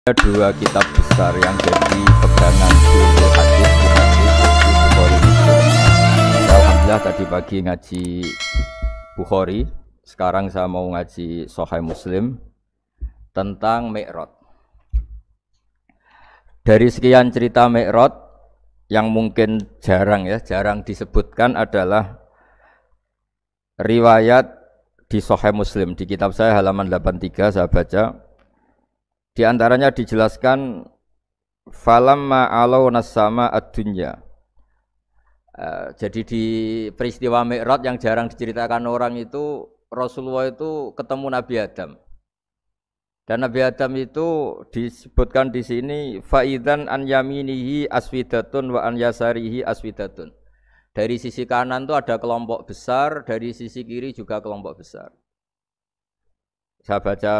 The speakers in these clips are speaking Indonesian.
Ada dua kitab besar yang jadi pegangan Syekhul Hadis Bukhari Muslim. Alhamdulillah tadi pagi ngaji Bukhari, sekarang saya mau ngaji Sahih Muslim tentang Mi'raj. Dari sekian cerita Mi'raj yang mungkin jarang disebutkan adalah riwayat di Sahih Muslim. Di kitab saya halaman 83 saya baca. Di antaranya dijelaskan falamma alawna sama ad-dunya. Jadi di peristiwa Mi'raj yang jarang diceritakan orang itu, Rasulullah itu ketemu Nabi Adam. Dan Nabi Adam itu disebutkan di sini faidan an yaminihi aswidatun wa an yasarihi aswidatun. Dari sisi kanan itu ada kelompok besar, dari sisi kiri juga kelompok besar. Saya baca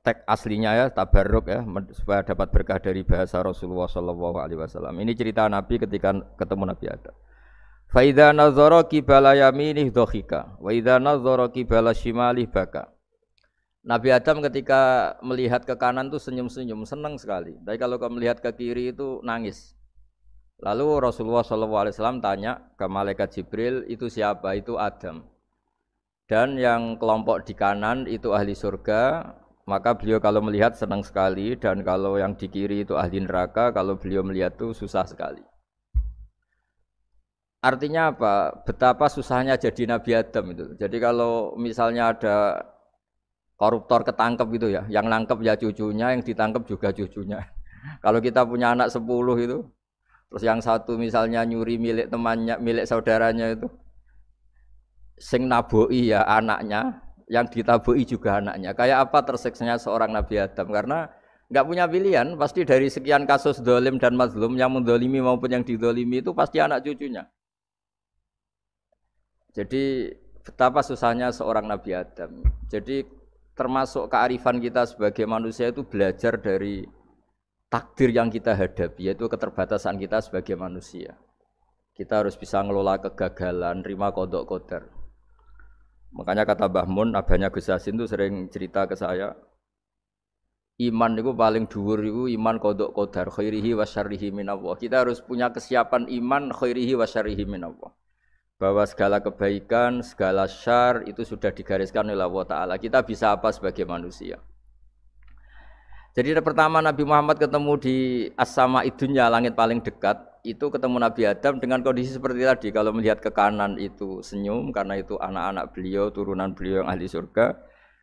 teks aslinya ya, tabarruk ya, supaya dapat berkah dari bahasa Rasulullah SAW. Ini cerita Nabi ketika ketemu Nabi Adam. Fa idza nazara qibala yaminih dhahika wa idza nazara qibala shimalih baka. Nabi Adam ketika melihat ke kanan itu senyum-senyum, senang sekali. Tapi kalau melihat ke kiri itu nangis. Lalu Rasulullah SAW tanya ke malaikat Jibril, itu siapa? Itu Adam. Dan yang kelompok di kanan itu ahli surga. Maka beliau kalau melihat senang sekali, dan kalau yang di kiri itu ahli neraka, kalau beliau melihat itu susah sekali. Artinya apa? Betapa susahnya jadi Nabi Adam itu. Jadi kalau misalnya ada koruptor ketangkep gitu ya, yang nangkep ya cucunya, yang ditangkep juga cucunya. Kalau kita punya anak 10 itu, terus yang satu misalnya nyuri milik temannya, milik saudaranya itu, sing naboi ya anaknya, yang ditabui juga anaknya. Kayak apa tersiksanya seorang Nabi Adam? Karena enggak punya pilihan, pasti dari sekian kasus dolim dan mazlum, yang mendolimi maupun yang didolimi itu pasti anak cucunya. Jadi betapa susahnya seorang Nabi Adam. Jadi termasuk kearifan kita sebagai manusia itu belajar dari takdir yang kita hadapi, yaitu keterbatasan kita sebagai manusia. Kita harus bisa ngelola kegagalan, terima qadha qadar. Makanya kata Mbah Mun, abahnya Gus Yasin itu sering cerita ke saya, iman itu paling dhuwur itu iman qadha qadar, khairihi wa syarrihi minallah. Kita harus punya kesiapan iman khairihi wa syarrihi minallah. Bahwa segala kebaikan, segala syar itu sudah digariskan oleh Allah Ta'ala. Kita bisa apa sebagai manusia? Jadi pertama Nabi Muhammad ketemu di as-sama'id dunya, langit paling dekat, itu ketemu Nabi Adam dengan kondisi seperti tadi. Kalau melihat ke kanan itu senyum, karena itu anak-anak beliau, turunan beliau yang ahli surga.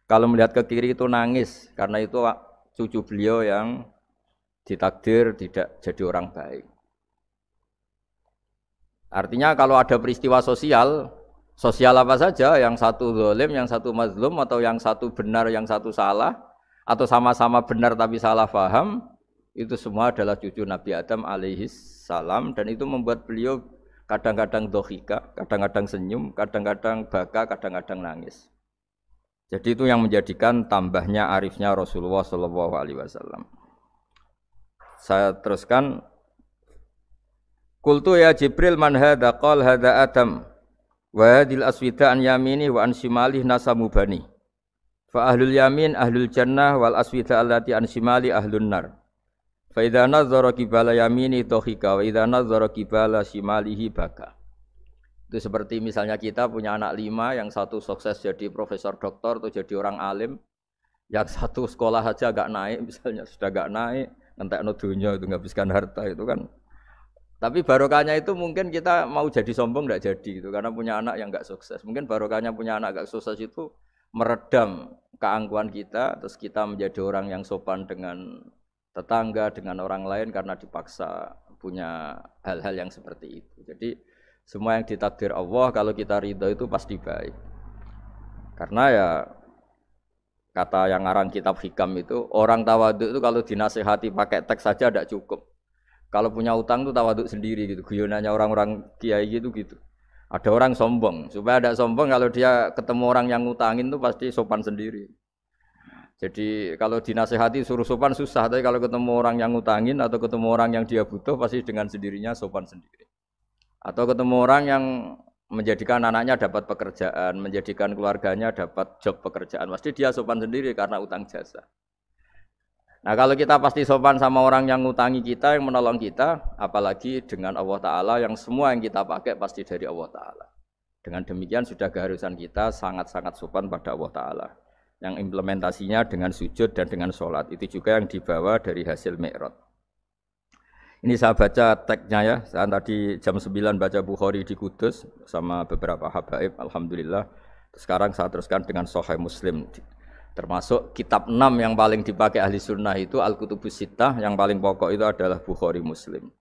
Kalau melihat ke kiri itu nangis, karena itu cucu beliau yang ditakdir tidak jadi orang baik. Artinya kalau ada peristiwa sosial apa saja, yang satu zalim, yang satu mazlum, atau yang satu benar, yang satu salah, atau sama-sama benar tapi salah faham, itu semua adalah cucu Nabi Adam alaihis salam, dan itu membuat beliau kadang-kadang dohika, kadang-kadang senyum, kadang-kadang baka, kadang-kadang nangis. Jadi itu yang menjadikan tambahnya arifnya Rasulullah SAW. Saya teruskan. Qultu ya Jibril man hadza qala hadza Adam wa hadhil aswida an yamini wa an shimalih nasamu bani. Fa ahlul yamin ahlul jannah wal aswida allati an shimali ahlun nar. Fa idza nazara qibala yamini dhahika wa idza nazara qibala shimalihi baka. Itu seperti misalnya kita punya anak 5, yang satu sukses jadi profesor doktor atau jadi orang alim, yang satu sekolah saja agak naik, misalnya sudah agak naik, ngentekno dunya itu nghabiskan harta itu kan. Tapi barokahnya itu mungkin kita mau jadi sombong enggak jadi gitu, karena punya anak yang enggak sukses. Mungkin barokahnya punya anak enggak sukses itu meredam keangkuhan kita, terus kita menjadi orang yang sopan dengan tetangga, dengan orang lain karena dipaksa punya hal-hal yang seperti itu. Jadi semua yang ditakdir Allah kalau kita ridho itu pasti baik. Karena ya kata yang ngarang kitab hikam itu, orang tawadhu itu kalau dinasihati pakai teks saja tidak cukup. Kalau punya utang itu tawadhu sendiri gitu. Guyonannya orang-orang kiai gitu. Ada orang sombong, supaya ada sombong kalau dia ketemu orang yang ngutangin itu pasti sopan sendiri. Jadi kalau dinasehati suruh sopan susah, tapi kalau ketemu orang yang ngutangin atau ketemu orang yang dia butuh pasti dengan sendirinya sopan sendiri. Atau ketemu orang yang menjadikan anaknya dapat pekerjaan, menjadikan keluarganya dapat job pekerjaan, pasti dia sopan sendiri karena utang jasa. Nah kalau kita pasti sopan sama orang yang ngutangi kita, yang menolong kita, apalagi dengan Allah Ta'ala yang semua yang kita pakai pasti dari Allah Ta'ala. Dengan demikian sudah keharusan kita sangat-sangat sopan pada Allah Ta'ala. Yang implementasinya dengan sujud dan dengan sholat. Itu juga yang dibawa dari hasil Mi'raj. Ini saya baca teksnya ya, saya tadi jam 9 baca Bukhari di Kudus sama beberapa habaib, alhamdulillah. Sekarang saya teruskan dengan Sahih Muslim. Termasuk kitab 6 yang paling dipakai ahli sunnah itu Al-Kutubus Sittah, yang paling pokok itu adalah Bukhari Muslim.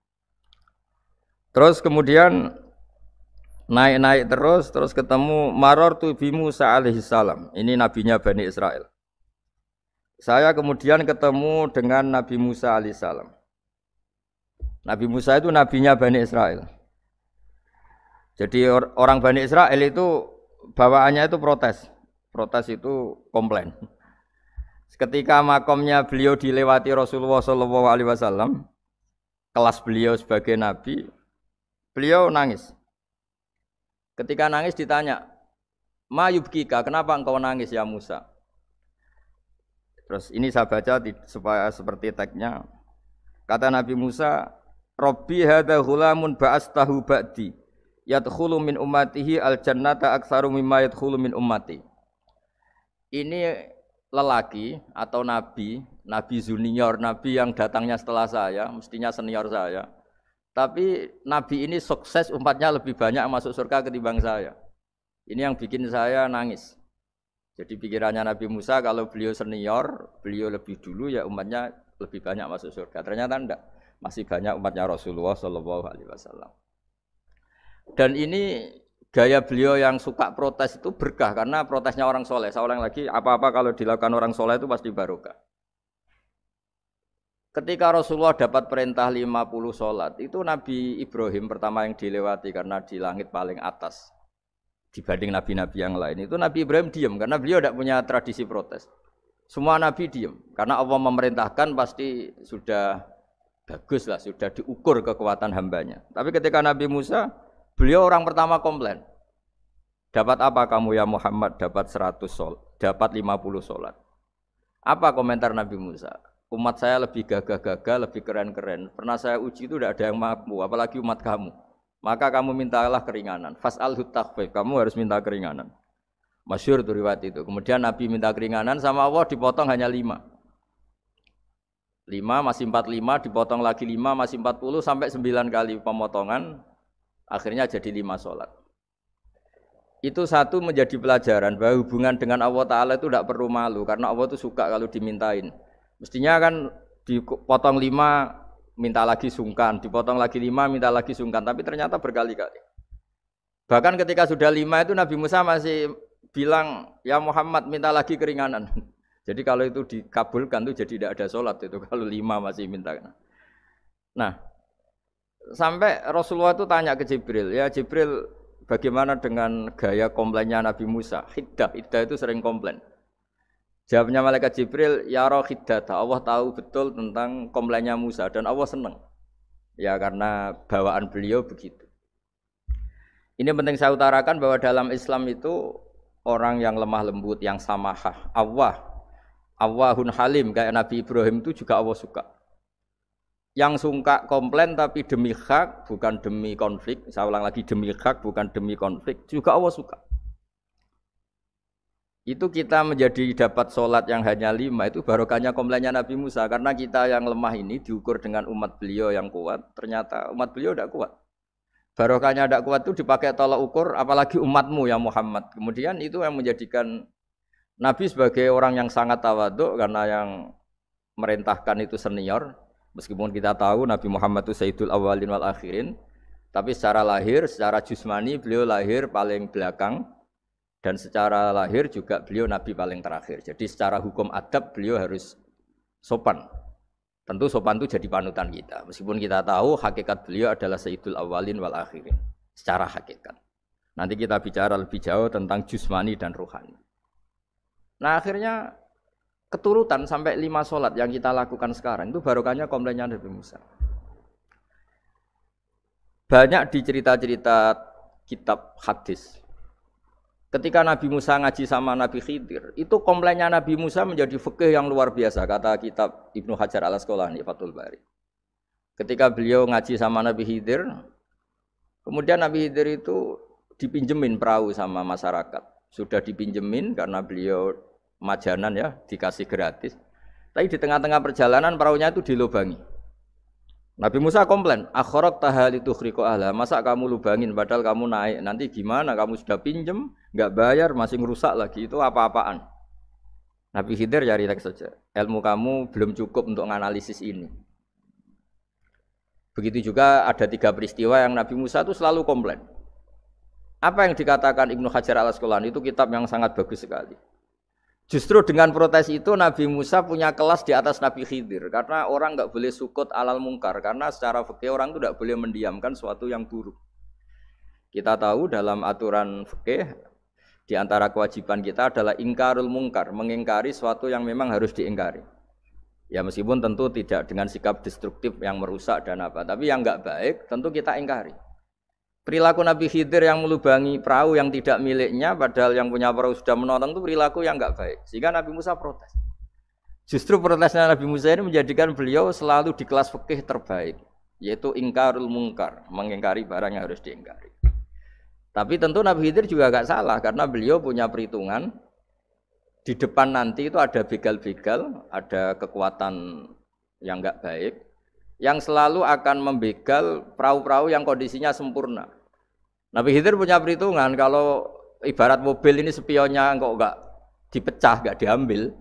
Terus kemudian naik-naik terus ketemu Marartu bi Musa alaihi salam. Ini nabinya Bani Israel. Saya kemudian ketemu dengan Nabi Musa alaihi salam. Nabi Musa itu nabinya Bani Israel. Jadi orang Bani Israel itu bawaannya itu protes. Protes itu komplain. Ketika makomnya beliau dilewati Rasulullah SAW, kelas beliau sebagai nabi, beliau nangis. Ketika nangis ditanya, "Ma yubkika, kenapa engkau nangis ya Musa?" Terus ini saya baca supaya seperti teksnya. Kata Nabi Musa, Rabbi hadza ghulamun ba'astahu ba'di yadkhulu min ummatihi al-jannata aktsaru mimma yadkhulu min ummati. Ini lelaki atau nabi junior, nabi yang datangnya setelah saya, mestinya senior saya. Tapi nabi ini sukses umatnya lebih banyak masuk surga ketimbang saya. Ini yang bikin saya nangis. Jadi pikirannya Nabi Musa kalau beliau senior, beliau lebih dulu ya umatnya lebih banyak masuk surga. Ternyata enggak. Masih banyak umatnya Rasulullah SAW. Dan ini gaya beliau yang suka protes itu berkah karena protesnya orang soleh. Saya ulang lagi, apa-apa kalau dilakukan orang soleh itu pasti barokah. Ketika Rasulullah dapat perintah 50 sholat, itu Nabi Ibrahim pertama yang dilewati karena di langit paling atas dibanding nabi-nabi yang lain. Itu Nabi Ibrahim diam karena beliau tidak punya tradisi protes. Semua nabi diam karena Allah memerintahkan pasti sudah bagus lah, sudah diukur kekuatan hambanya. Tapi ketika Nabi Musa, beliau orang pertama komplain. Dapat apa kamu ya Muhammad? Dapat 100 sholat, dapat 50 sholat. Apa komentar Nabi Musa? Umat saya lebih gagah-gagah, lebih keren-keren. Pernah saya uji itu tidak ada yang mampu, apalagi umat kamu. Maka kamu mintalah keringanan. Fas'alhu takhfif, kamu harus minta keringanan. Masyhur tuh riwayat itu. Kemudian Nabi minta keringanan sama Allah dipotong hanya 5. 5 masih 45, dipotong lagi 5 masih 40 sampai 9 kali pemotongan, akhirnya jadi 5 sholat. Itu satu menjadi pelajaran bahwa hubungan dengan Allah Ta'ala itu tidak perlu malu, karena Allah itu suka kalau dimintain. Mestinya kan dipotong 5, minta lagi sungkan, dipotong lagi 5, minta lagi sungkan, tapi ternyata berkali-kali. Bahkan ketika sudah 5 itu Nabi Musa masih bilang, ya Muhammad minta lagi keringanan. Jadi kalau itu dikabulkan tuh jadi tidak ada sholat itu kalau 5 masih minta. Nah, sampai Rasulullah itu tanya ke Jibril, ya Jibril bagaimana dengan gaya komplainnya Nabi Musa? Hiddah itu sering komplain. Jawabnya malaikat Jibril, ya roh hiddata, Allah tahu betul tentang komplainnya Musa dan Allah senang. Ya karena bawaan beliau begitu. Ini penting saya utarakan bahwa dalam Islam itu orang yang lemah lembut, yang samahah, Allahun Halim kayak Nabi Ibrahim itu juga Allah suka. Yang suka komplain tapi demi hak bukan demi konflik. Saya ulang lagi, demi hak bukan demi konflik juga Allah suka. Itu kita menjadi dapat sholat yang hanya 5 itu barokahnya komplainnya Nabi Musa. Karena kita yang lemah ini diukur dengan umat beliau yang kuat. Ternyata umat beliau tidak kuat. Barokahnya tidak kuat itu dipakai tolak ukur apalagi umatmu ya Muhammad. Kemudian itu yang menjadikan Nabi sebagai orang yang sangat tawaduk karena yang merintahkan itu senior. Meskipun kita tahu Nabi Muhammad itu Sayyidul Awwalin wal Akhirin, tapi secara lahir, secara jusmani beliau lahir paling belakang dan secara lahir juga beliau Nabi paling terakhir. Jadi secara hukum adab beliau harus sopan. Tentu sopan itu jadi panutan kita. Meskipun kita tahu hakikat beliau adalah Sayyidul Awwalin wal Akhirin secara hakikat. Nanti kita bicara lebih jauh tentang jusmani dan ruhani. Nah akhirnya keturutan sampai 5 sholat yang kita lakukan sekarang itu barokahnya komplainnya Nabi Musa. Banyak di cerita-cerita kitab hadis Ketika Nabi Musa ngaji sama Nabi Khidir, itu komplainnya Nabi Musa menjadi fikih yang luar biasa, kata kitab Ibnu Hajar Al-Asqalani Fathul Bari. Ketika beliau ngaji sama Nabi Khidir, kemudian Nabi Khidir itu dipinjemin perahu sama masyarakat. Sudah dipinjemin karena beliau majanan ya, dikasih gratis. Tapi di tengah-tengah perjalanan perahunya itu dilubangi. Nabi Musa komplain, akhirat tahali tukhriqu ahla, masa kamu lubangin padahal kamu naik, nanti gimana, kamu sudah pinjem, nggak bayar, masih ngerusak lagi, itu apa-apaan. Nabi Khidir cari teks saja, ilmu kamu belum cukup untuk menganalisis ini. Begitu juga ada 3 peristiwa yang Nabi Musa itu selalu komplain. Apa yang dikatakan Ibnu Hajar Al-Asqalani itu kitab yang sangat bagus sekali. Justru dengan protes itu Nabi Musa punya kelas di atas Nabi Khidir. Karena orang enggak boleh sukut alal mungkar. Karena secara fikih orang itu enggak boleh mendiamkan sesuatu yang buruk. Kita tahu dalam aturan fikih, di antara kewajiban kita adalah ingkarul mungkar. Mengingkari sesuatu yang memang harus diingkari. Ya meskipun tentu tidak dengan sikap destruktif yang merusak dan apa. Tapi yang enggak baik tentu kita ingkari. Perilaku Nabi Khidir yang melubangi perahu yang tidak miliknya, padahal yang punya perahu sudah menonton, itu perilaku yang enggak baik. Sehingga Nabi Musa protes. Justru protesnya Nabi Musa ini menjadikan beliau selalu di kelas fikih terbaik, yaitu ingkarul mungkar, mengingkari barang yang harus diingkari. Tapi tentu Nabi Khidir juga enggak salah, karena beliau punya perhitungan, di depan nanti itu ada begal-begal, ada kekuatan yang enggak baik, yang selalu akan membegal perahu-perahu yang kondisinya sempurna. Nabi Khidir punya perhitungan, kalau ibarat mobil ini spionnya kok enggak dipecah, enggak diambil,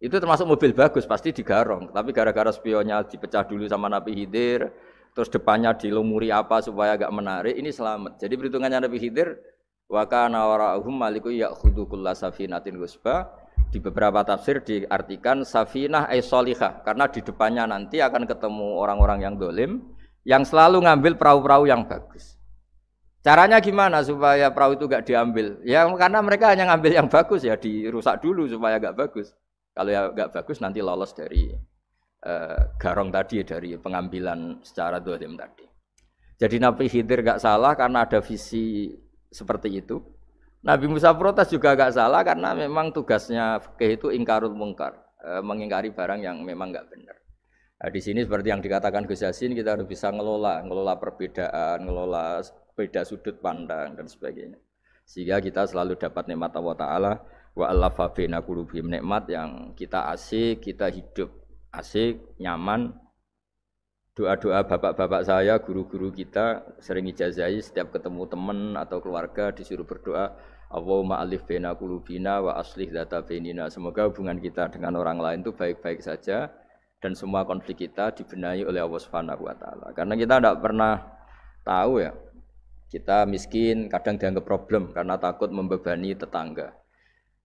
itu termasuk mobil bagus, pasti digarong. Tapi gara-gara spionnya dipecah dulu sama Nabi Khidir, terus depannya dilumuri apa supaya agak menarik, ini selamat. Jadi perhitungannya Nabi Khidir, wa kana wara'uhum maliku ya'khudhu kulla safinatin ghusba. Di beberapa tafsir diartikan safinah ay sholihah, karena di depannya nanti akan ketemu orang-orang yang dolim, yang selalu ngambil perahu-perahu yang bagus. Caranya gimana supaya perahu itu gak diambil? Ya karena mereka hanya ngambil yang bagus, ya dirusak dulu supaya gak bagus. Kalau ya gak bagus nanti lolos dari garong tadi, dari pengambilan secara dolim tadi. Jadi Nabi Khidir gak salah karena ada visi seperti itu. Nabi Musa protes juga gak salah karena memang tugasnya fikih itu ingkarul mungkar, mengingkari barang yang memang gak benar. Nah, di sini seperti yang dikatakan Gus Yassin, kita harus bisa ngelola perbedaan, ngelola beda sudut pandang dan sebagainya. Sehingga kita selalu dapat nikmat Allah Ta'ala, wa allafa baina qulubihim, nikmat yang kita asik, kita hidup asik, nyaman. Doa-doa bapak-bapak saya, guru-guru kita sering ijazahi setiap ketemu teman atau keluarga disuruh berdoa, Allahumma alif baina qulubina wa aslih dzata bainina. Semoga hubungan kita dengan orang lain itu baik-baik saja dan semua konflik kita dibenahi oleh Allah Subhanahu wa taala. Karena kita tidak pernah tahu ya. Kita miskin kadang dianggap problem karena takut membebani tetangga.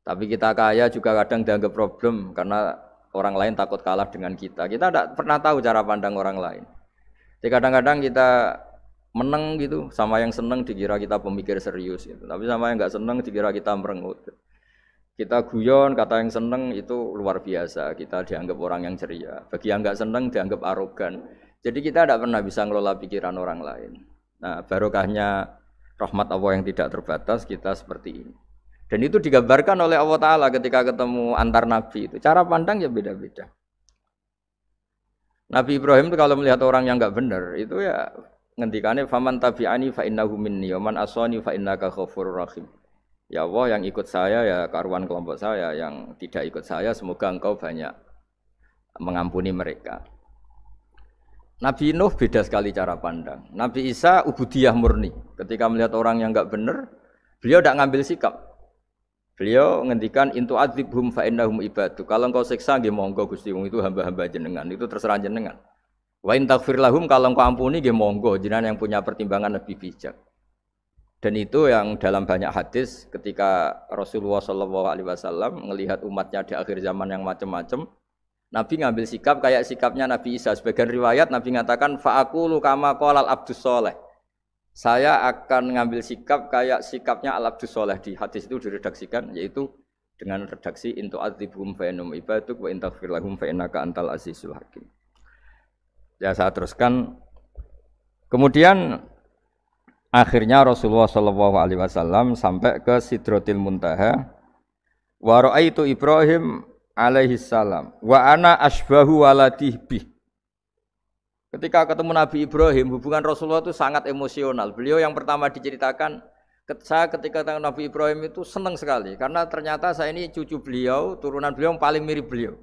Tapi kita kaya juga kadang dianggap problem karena orang lain takut kalah dengan kita. Kita tidak pernah tahu cara pandang orang lain. Jadi kadang-kadang kita menang gitu, sama yang senang dikira kita pemikir serius gitu. Tapi sama yang enggak senang dikira kita merengut. Kita guyon, kata yang senang itu luar biasa. Kita dianggap orang yang ceria. Bagi yang enggak senang dianggap arogan. Jadi kita tidak pernah bisa ngelola pikiran orang lain. Nah, barokahnya rahmat Allah yang tidak terbatas kita seperti ini. Dan itu digambarkan oleh Allah Ta'ala ketika ketemu antar Nabi itu. Cara pandang ya beda-beda. Nabi Ibrahim itu kalau melihat orang yang enggak benar, itu ya ngendikane faman tabi'ani fa innahu minni wa man asani fa innaka ghafurur rahim. Ya Allah, yang ikut saya ya karuan kelompok saya, yang tidak ikut saya semoga engkau banyak mengampuni mereka. Nabi Nuh beda sekali cara pandang. Nabi Isa ubudiyah murni. Ketika melihat orang yang enggak benar, beliau tidak ngambil sikap. Beliau ngendikan intu adzibhum fa innahum ibadu. Kalau engkau siksa nggih monggo Gusti, wong itu hamba-hamba jenengan, itu terserah jenengan. Wa in taghfir lahum, kalau engkau ampuni nggih monggo, jenengan yang punya pertimbangan lebih bijak. Dan itu yang dalam banyak hadis ketika Rasulullah SAW melihat umatnya di akhir zaman yang macam-macam, Nabi ngambil sikap kayak sikapnya Nabi Isa. Sebagian riwayat Nabi mengatakan fa'aqulu kama qalal abdus soleh. Saya akan ngambil sikap kayak sikapnya al-abdus soleh. Di hadis itu diredaksikan, yaitu dengan redaksi intu adzibhum fa innahum ibaduk wa in taghfir lahum fa innaka antal azizul hakim. Ya saya teruskan. Kemudian Akhirnya Rasulullah Shallallahu Alaihi Wasallam sampai ke Sidratil Muntaha. Wa ra'aitu Ibrahim alaihi salam wa ana asbahu waladih bih. Ketika ketemu Nabi Ibrahim, hubungan Rasulullah itu sangat emosional. Beliau yang pertama diceritakan, saya ketika ketemu Nabi Ibrahim itu senang sekali karena ternyata saya ini cucu beliau, turunan beliau yang paling mirip beliau.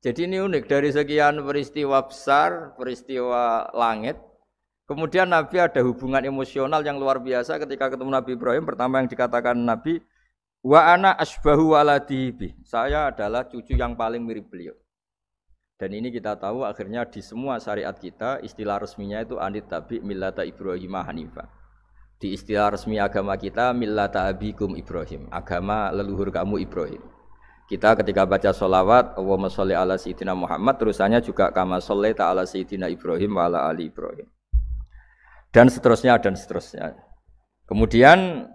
Jadi ini unik, dari sekian peristiwa besar, peristiwa langit, kemudian Nabi ada hubungan emosional yang luar biasa ketika ketemu Nabi Ibrahim. Pertama yang dikatakan Nabi, wa ana asbahu waladihi, saya adalah cucu yang paling mirip beliau. Dan ini kita tahu akhirnya di semua syariat kita istilah resminya itu anit tabi millata Ibrahim hanifah. Di istilah resmi agama kita millata abikum Ibrahim, agama leluhur kamu Ibrahim. Kita ketika baca sholawat Allahumma sholli ala sayyidina Muhammad, terusannya juga kama shollaita ala sayyidina Ibrahim wa ala ali Ibrahim. Dan seterusnya dan seterusnya. Kemudian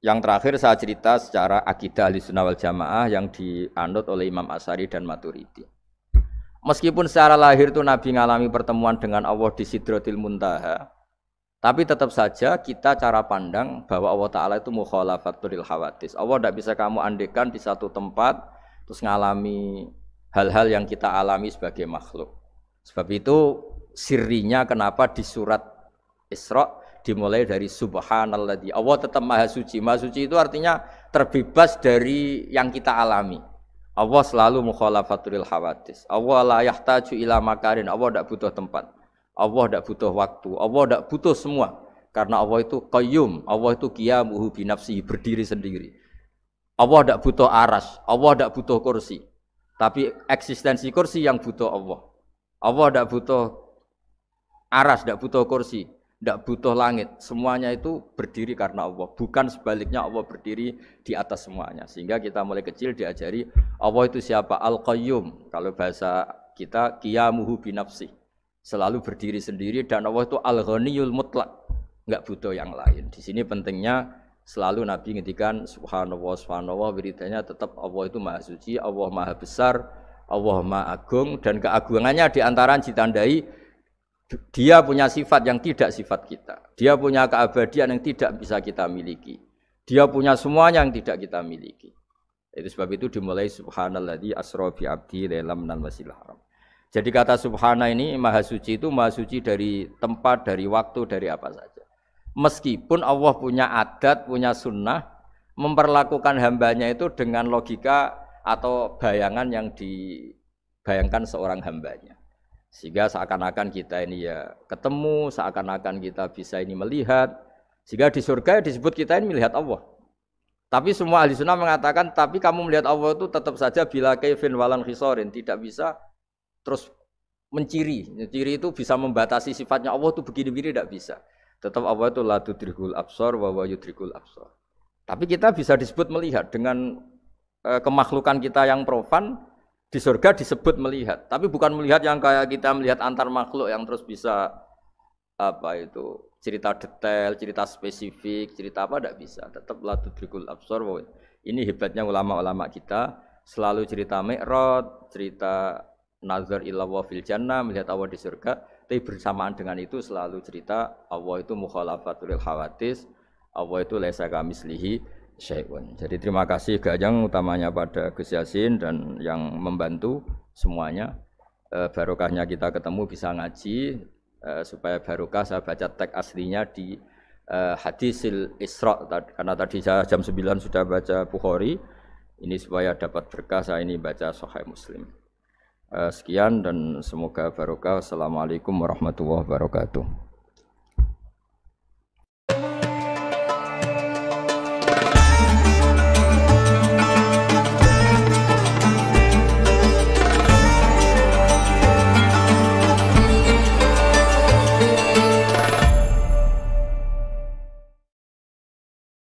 yang terakhir saya cerita secara akidah Ahlussunnah wal Jamaah yang dianut oleh Imam Asy'ari dan Maturidi. Meskipun secara lahir itu Nabi mengalami pertemuan dengan Allah di Sidratil Muntaha, tapi tetap saja kita cara pandang bahwa Allah Ta'ala itu mukhalafatul hawadis. Allah tidak bisa kamu andekan di satu tempat terus mengalami hal-hal yang kita alami sebagai makhluk. Sebab itu sirinya kenapa di surat Isra dimulai dari subhanalladzi. Allah tetap maha suci. Maha suci itu artinya terbebas dari yang kita alami. Allah selalu mukhalafatul hawadis. Allah la yahtaju ila makarin. Allah tidak butuh tempat. Allah tidak butuh waktu. Allah tidak butuh semua. Karena Allah itu qayyum. Allah itu qiyamuhu bi nafsihi, berdiri sendiri. Allah tidak butuh aras. Allah tidak butuh kursi. Tapi eksistensi kursi yang butuh Allah. Allah tidak butuh aras, tidak butuh kursi. Tidak butuh langit, semuanya itu berdiri karena Allah. Bukan sebaliknya Allah berdiri di atas semuanya. Sehingga kita mulai kecil diajari Allah itu siapa? Al-Qayyum. Kalau bahasa kita qiyamuhu binafsi, selalu berdiri sendiri. Dan Allah itu Al-Ghaniyul Mutlaq, enggak butuh yang lain. Di sini pentingnya selalu Nabi ngendikan subhanallah, subhanallah, wiridanya tetap Allah itu maha suci, Allah maha besar, Allah maha agung. Dan keagungannya diantara ditandai dia punya sifat yang tidak sifat kita. Dia punya keabadian yang tidak bisa kita miliki. Dia punya semuanya yang tidak kita miliki. Itu sebab itu dimulai subhanalladzi asra bi abdi lailam minal masjidil haram. Jadi kata subhana ini maha suci itu maha suci dari tempat, dari waktu, dari apa saja. Meskipun Allah punya adat, punya sunnah memperlakukan hambanya itu dengan logika atau bayangan yang dibayangkan seorang hambanya. Sehingga seakan-akan kita ini ya ketemu, seakan-akan kita bisa ini melihat. Sehingga di surga disebut kita ini melihat Allah. Tapi semua ahli sunnah mengatakan, tapi kamu melihat Allah itu tetap saja bila kaifin walan khisorin, tidak bisa terus menciri. Menciri itu bisa membatasi sifatnya Allah itu begini-begini, tidak bisa. Tetap Allah itu la tudrikul absar wa huwa yudrikul absar. Tapi kita bisa disebut melihat dengan kemakhlukan kita yang profan. Di surga disebut melihat, tapi bukan melihat yang kayak kita melihat antar makhluk yang terus bisa apa itu cerita detail, cerita spesifik, cerita apa tidak bisa. Tetap la tudrikul absar. Ini hebatnya ulama-ulama kita, selalu cerita Mi'raj, cerita nazar ila wa fil jannah, melihat Allah di surga, tapi bersamaan dengan itu selalu cerita Allah itu mukhalafatul hawadis, Allah itu laisa kamislihi syai'un. Jadi terima kasih Gajang utamanya pada Gus Yasin dan yang membantu semuanya. Barokahnya kita ketemu bisa ngaji, supaya barokah saya baca teks aslinya di Hadisil Isra, karena tadi saya jam 9 sudah baca Bukhari. Ini supaya dapat berkah, saya ini baca Sahih Muslim. Sekian dan semoga barokah. Assalamualaikum warahmatullahi wabarakatuh.